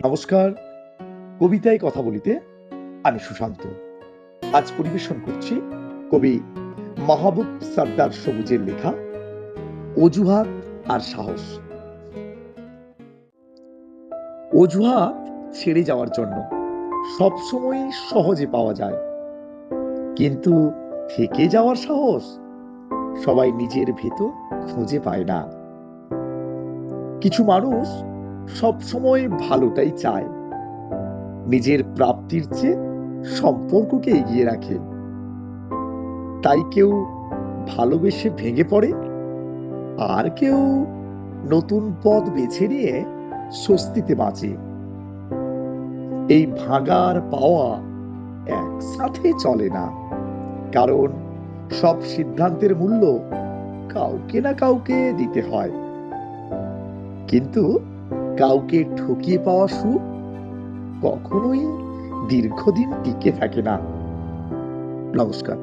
নমস্কার, কবিতায় কথা বলিতে আমি সুশান্ত। আজ পরিবেশন করছি কবি মাহবুব সরদার সবুজের লেখা অজুহাত আর সাহস। অজুহাত ছেড়ে যাওয়ার জন্য সবসময় সহজে পাওয়া যায়, কিন্তু থেকে যাওয়ার সাহস সবাই নিজের ভেতর খুঁজে পায় না। কিছু মানুষ সবসময় ভালোটাই চায়, নিজের প্রাপ্তির চেয়ে সম্পর্ককে এগিয়ে রাখে। তাই কেউ ভালোবেসে ভেঙে পড়ে, আর কেউ নতুন পথ বেছে নিয়ে স্বস্তিতে বাঁচে। এই ভাগার পাওয়া একসাথে চলে না, কারণ সব সিদ্ধান্তের মূল্য কাউকে না কাউকে দিতে হয়। কিন্তু কাউকে ঠকিয়ে পাওয়া সুখ কখনোই দীর্ঘদিন টিকে থাকে না। নমস্কার।